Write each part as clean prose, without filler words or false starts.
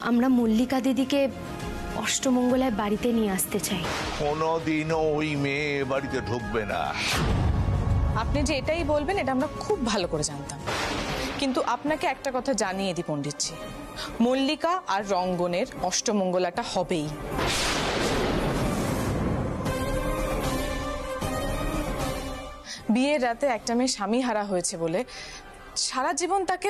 আমরা মল্লিকা দিদিকে অষ্টমঙ্গলায় বাড়িতে নিয়ে আসতে চাই। কোনোদিনও ওই মেয়ে বাড়িতে ঢুকবে না। আপনি যে এটাই বলবেন এটা আমরা খুব ভালো করে জানতাম, কিন্তু আপনাকে একটা কথা জানিয়ে দিই পণ্ডিতজি, মল্লিকা আর রঙ্গনের অষ্টমঙ্গলাটা হবেই। বিয়ের রাতে একটা মেয়ে স্বামী হারা হয়েছে বলে সারা জীবন তাকে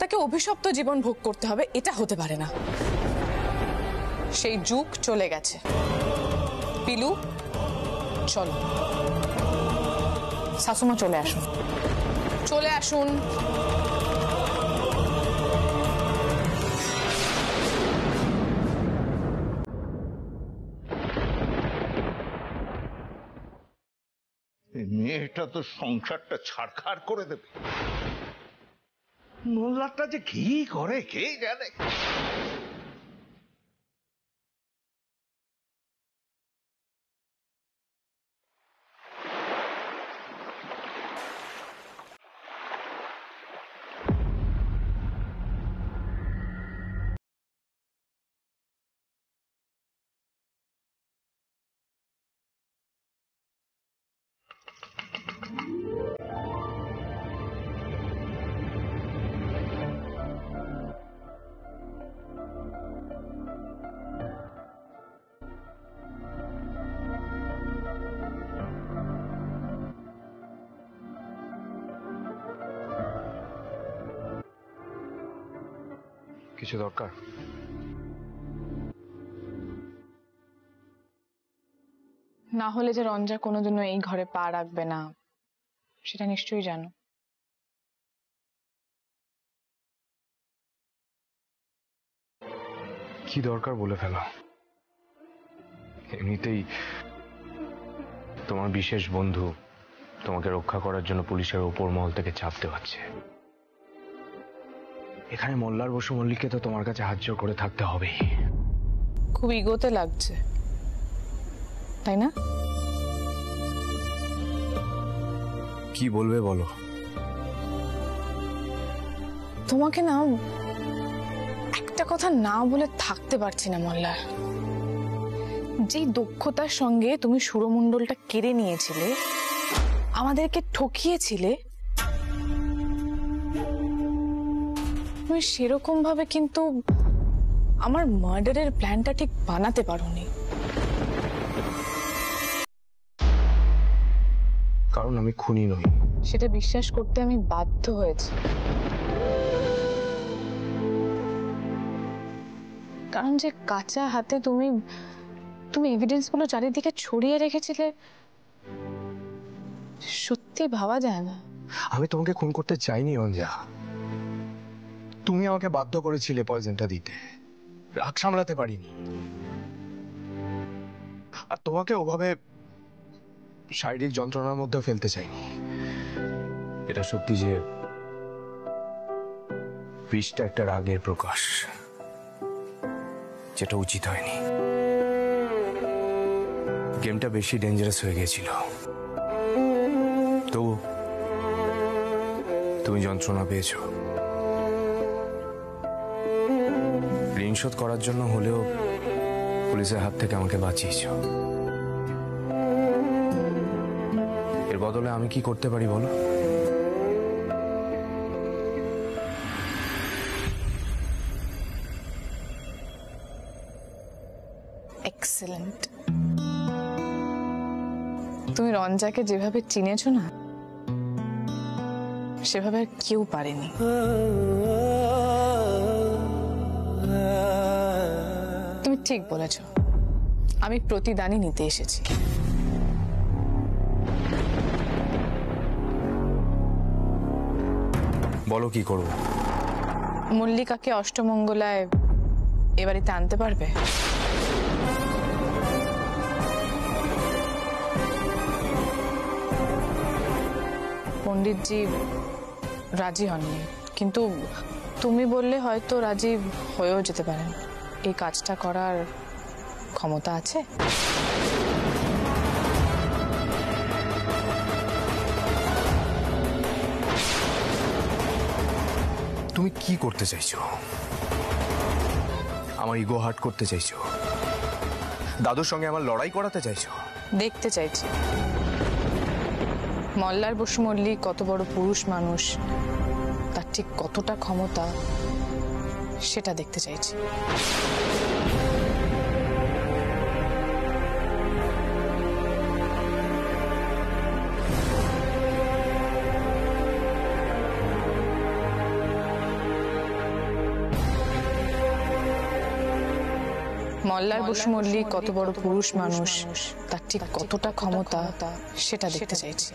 তাকে অভিশপ্ত জীবন ভোগ করতে হবে, এটা হতে পারে না। সেই যুগ চলে গেছে। পিলু চলো, শাশুমা চলে আসুন, চলে আসুন। মেয়েটা তো সংসারটা ছাড়খাড় করে দেবে। মোল্লাটা যে কি করে কে জানে। কিছু দরকার? না হলে যে রঞ্জা কোনোদিনও এই ঘরে পা রাখবে না সেটা নিশ্চয়ই জানো। কি দরকার বলে ফেলো। এমনিতেই তোমার বিশেষ বন্ধু তোমাকে রক্ষা করার জন্য পুলিশের উপর মহল থেকে চাপ দেওয়াচ্ছে। এখানে মোল্লার বসু মল্লিককে তো তোমার কাছে হাত জোড় করে থাকতে হবেই। খুব ইগোতে লাগছে, তাই না? কি বলবে বলো? তোমাকে না একটা কথা না বলে থাকতে পারছি না মোল্লার। যেই দক্ষতার সঙ্গে তুমি সুরমণ্ডলটা কেড়ে নিয়েছিলে, আমাদেরকে ঠকিয়েছিলে, তুমি সেরকম ভাবে কিন্তু আমার মার্ডারের প্ল্যানটা ঠিক বানাতে পারোনি। কারণ আমি খুনি নই। সেটা বিশ্বাস করতে আমি বাধ্য হয়েছি। কারণ যে কাঁচা হাতে তুমি তুমি এভিডেন্স গুলো চারিদিকে ছড়িয়ে রেখেছিলে, সত্যি ভাবা যায় না। আমি তোমাকে খুন করতে চাইনি অঞ্জা। তুমি আমাকে বাধ্য করেছিলে পয়জনটা দিতে। রাগ সামলাতে পারিনি। আর তোমাকে ওভাবে শারীরিক যন্ত্রণার মধ্যে ফেলতে চাইনি। এটা সত্যি যে বিষটা একটা রাগের প্রকাশ, যেটা উচিত হয়নি। গেমটা বেশি ডেঞ্জারাস হয়ে গেছিল। তো তুমি যন্ত্রণা পেয়েছো। ঋণ শোধ করার জন্য হলেও পুলিশের হাত থেকে আমাকে বাঁচিয়েছো। এর বদলে আমি কি করতে পারি বলো? এক্সেলেন্ট। তুমি রঞ্জাকে যেভাবে চিনেছো না, সেভাবে আর কেউ পারেনি। তুমি ঠিক বলেছ, আমি প্রতিদানই নিতে এসেছি। বলো কি করব? মল্লিকাকে অষ্টমঙ্গলায় এ বাড়িতে আনতে পারবে? পণ্ডিতজি রাজি হননি, কিন্তু তুমি বললে হয়তো রাজি হয়েও যেতে পারেন। এই কাজটা করার ক্ষমতা আছে? তুমি কি করতে চাইছো? আমার ইগো হার্ট করতে চাইছো, দাদুর সঙ্গে আমার লড়াই করাতে চাইছো। দেখতে চাইছি মল্লার বসু মল্লিক কত বড় পুরুষ মানুষ, তার ঠিক কতটা ক্ষমতা সেটা দেখতে চাইছি। মল্লার বসু মল্লিক কত বড় পুরুষ মানুষ, তার ঠিক কতটা ক্ষমতা সেটা দেখতে চাইছি।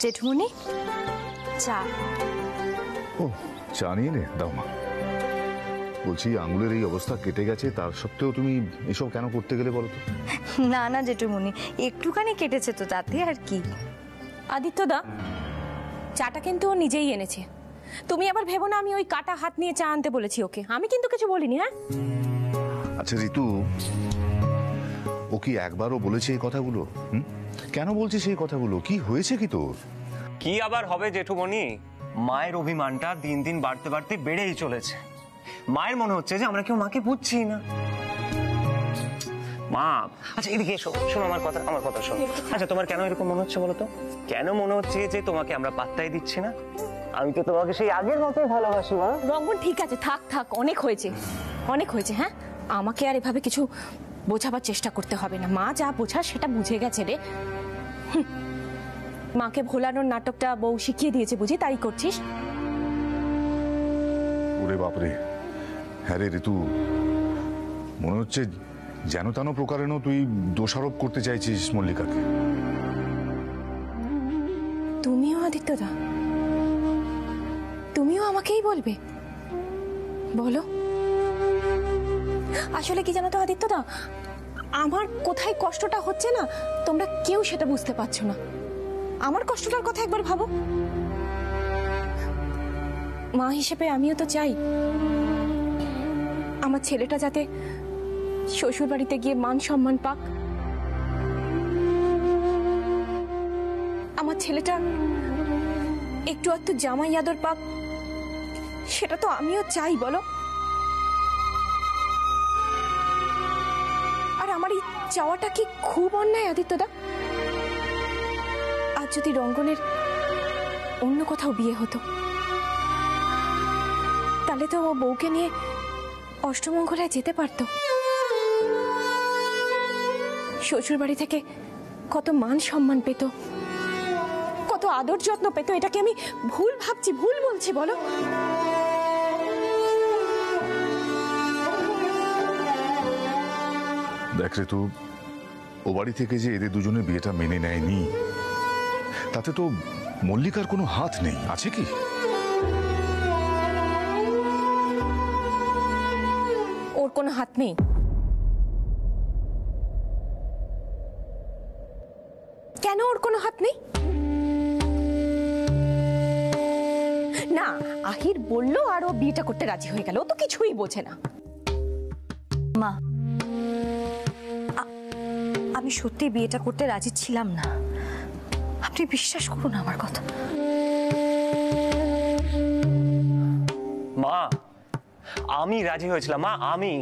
জেঠুমনি, চা। ও চা নিয়ে নে, দাও মা। বলছি আঙুলের এই অবস্থা কেটে গেছে, তার সত্ত্বেও তুমি এসব কেন করতে গেলে বলো তো? না না জেঠুমনি, একটুখানি কেটেছে তো, তাতে আর কি। আদিত্যদা, চাটা কিন্তু ও নিজেই এনেছে। তুমি আবার ভেবো না আমি ওই কাটা হাত নিয়ে চা আনতে বলেছি ওকে। আমি কিন্তু কিছু বলিনি। হ্যাঁ আচ্ছা ঋতু, ও কি একবারও বলেছে এই কথাগুলো? কেন বলছিস এই কথাগুলো? কি হয়েছে কি তোর? কি আবার হবে জেঠুমণি, মায়ের অভিমানটা দিন দিন বাড়তে বাড়তে বেড়েই চলেছে। মায়ের মনে হচ্ছে যে আমরা কেউ মাকে বুঝছি না। মা, আচ্ছা এদিকে এসো, শোনো আমার কথা শোনো। আচ্ছা তোমার কেন এরকম মনে হচ্ছে বলো তো? কেন মনে হচ্ছে যে তোমাকে আমরা পাত্তাই দিচ্ছি না? আমি তো তোমাকে সেই আগের মতোই ভালোবাসি মা। রঙ্গন, ঠিক আছে, থাক থাক, অনেক হয়েছে, অনেক হয়েছে। হ্যাঁ, আমাকে আর এভাবে কিছু বোঝাবার চেষ্টা করতে হবে না। মা যা বোঝার সেটা বুঝে গেছে রে। মাকে ভোলানোর নাটকটা বউ শিখিয়ে দিয়েছে বুঝি, তাই করছিস? ওরে বাপরে, হ্যাঁ রে ঋতু, মনে হচ্ছে যেন তেন প্রকারেণও তুই দোষারোপ করতে চাইছিস মল্লিকাকে। তুমিও আদিত্যদা, তুমিও আমাকেই বলবে? বলো। আসলে কি জানো তো আদিত্যদা, আমার কোথায় কষ্টটা হচ্ছে না তোমরা কেউ সেটা বুঝতে পারছো না। আমার কষ্টটার কথা একবার ভাবো। মা হিসেবে আমিও তো চাই আমার ছেলেটা যাতে শ্বশুর বাড়িতে গিয়ে মান সম্মান পাক, আমার ছেলেটা একটু একটু জামাই আদর পাক, সেটা তো আমিও চাই বলো। আর আমার এই চাওয়াটা কি খুব অন্যায় আদিত্যদা? আজ যদি রঙ্গনের অন্য কোথাও বিয়ে হতো, তাহলে তো ও বউকে নিয়ে অষ্টমঙ্গলায় যেতে পারতো। শ্বশুর বাড়ি থেকে কত মান সম্মান পেত, কত আদর যত্ন পেত। এটাকে আমি ভুল ভাবছি, ভুল বলছি বলো? দেখ ঋতু, ও বাড়ি থেকে যে এদের দুজনের বিয়েটা মেনে নেয়নি, তাতে তো মল্লিকার কোনো হাত নেই, আছে কি? ওর কোনো হাত নেই? কেন ওর কোনো হাত নেই? না, আহির বললো আর ও বিয়েটা করতে রাজি হয়ে গেল। ও তো কিছুই বোঝে না। মা, আমি সত্যি বিয়েটা করতে রাজি ছিলাম না, আপনি বিশ্বাস করুন আমার কথা। মা, আমি রাজি হয়েছিলাম মা। আমি,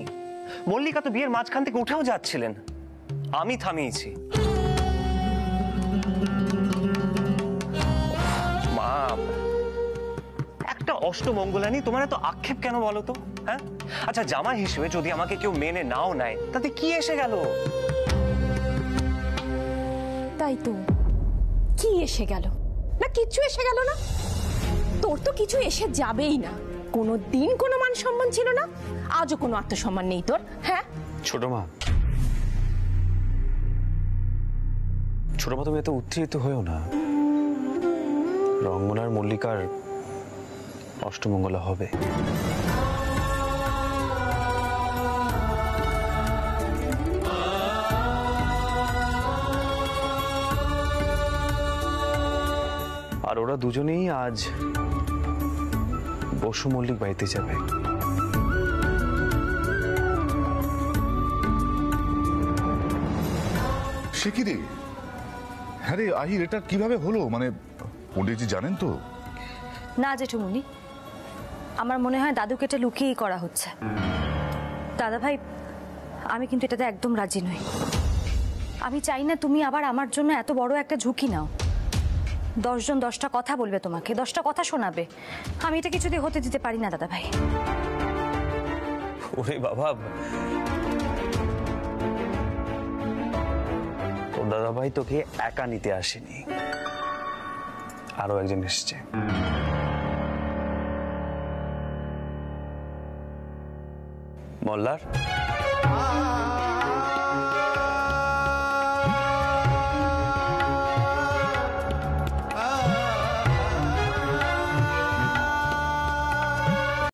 মল্লিকা তো বিয়ের মাঝখান থেকে উঠেও যাচ্ছিলেন, আমি থামিয়েছি। মা, একটা অষ্টমঙ্গলানি তোমার এত আক্ষেপ কেন বলো তো? হ্যাঁ, আচ্ছা জামাই হিসেবে যদি আমাকে কেউ মেনে নাও নেয়, তাতে কি এসে গেল? তাই তো, কি এসে গেল? না কিচ্ছু এসে গেল না। তোর তো কিছু এসে যাবেই না। কোনো দিন কোনো মান সম্মান ছিল না, আজও কোনো আত্মসম্মান নেই তোর। হ্যাঁ ছোট মা, তুমি এত উত্তেজিত হয়েও না। রঙ্গন আর মল্লিকার অষ্টমঙ্গলা হবে। আর ওরা দুজনেই আজ বসু মল্লিক বাড়িতে যাবে। সে কি রে? হ্যাঁ রে আহির, এটা কিভাবে হলো? মানে পণ্ডিতজি জানেন তো? না জেঠুমনি, আমার মনে হয় দাদুকে এটা লুকিয়েই করা হচ্ছে। দাদা ভাই, আমি কিন্তু এটাতে একদম রাজি নই। আমি চাই না তুমি আবার আমার জন্য এত বড় একটা ঝুঁকি নাও। 10 জন 10টা কথা বলবে তোমাকে, 10টা কথা শোনাবে। আমি এটা কিছুতেই হতে দিতে পারি না দাদা ভাই। ওরে বাবা, তোর দাদা ভাই তোকে একা নিতে আসেনি, আরো একজন এসছে। মল্লার